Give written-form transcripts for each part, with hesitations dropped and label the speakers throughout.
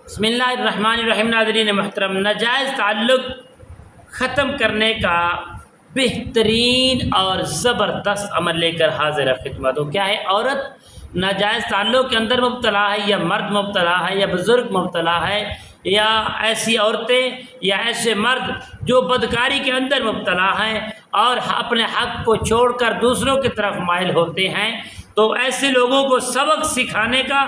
Speaker 1: بسم اللہ الرحمن الرحیم۔ ناظرین محترم، ناجائز تعلق ختم کرنے کا بہترین اور زبردست عمل لے کر حاضر خدمت ہو۔ کیا ہے؟ عورت ناجائز تعلق کے اندر مبتلا ہے، یا مرد مبتلا ہے، یا بزرگ مبتلا ہے، یا ایسی عورتیں یا ایسے مرد جو بدکاری کے اندر مبتلا ہیں اور اپنے حق کو چھوڑ کر دوسروں کی طرف مائل ہوتے ہیں، تو ایسے لوگوں کو سبق سکھانے کا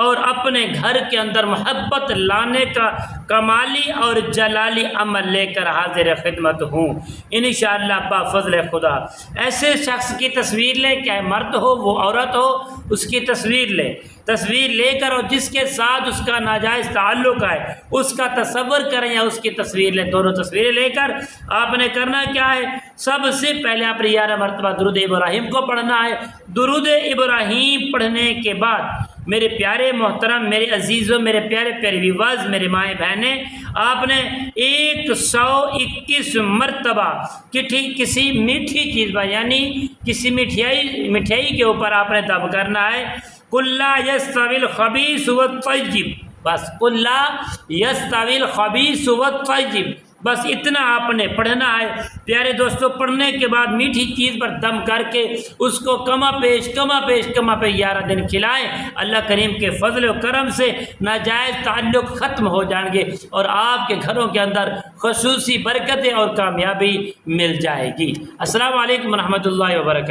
Speaker 1: اور اپنے گھر کے اندر محبت لانے کا کمالی اور جلالی عمل لے کر حاضر خدمت ہوں انشاءاللہ بفضل خدا۔ ایسے شخص کی تصویر لیں، چاہے مرد ہو وہ عورت ہو، اس کی تصویر لیں، تصویر لے کر اور جس کے ساتھ اس کا ناجائز تعلق ہے اس کا تصور کریں یا اس کی تصویر لیں۔ دونوں تصویریں لے کر آپ نے کرنا کیا ہے؟ سب سے پہلے آپ نے 11 مرتبہ درود ابراہیم کو پڑھنا ہے۔ درود ابراہیم پڑھنے کے بعد میرے پیارے محترم، میرے عزیزوں، میرے پیارے پیارے ویورز، میرے مائیں بہنیں، آپ نے 121 مرتبہ کسی میٹھی چیز پر، یعنی کسی مٹھائی کے اوپر آپ نے دم کرنا ہے۔ قل لا یستوی الخبیث والطیب، بس قل لا یستوی الخبیث والطیب، بس اتنا آپ نے پڑھنا ہے۔ پیارے دوستو، پڑھنے کے بعد میٹھی چیز پر دم کر کے اس کو کما پیش 11 دن کھلائیں۔ اللہ کریم کے فضل و کرم سے ناجائز تعلق ختم ہو جائیں گے اور آپ کے گھروں کے اندر خصوصی برکتیں اور کامیابی مل جائے گی۔ السلام علیکم ورحمۃ اللہ وبرکاتہ۔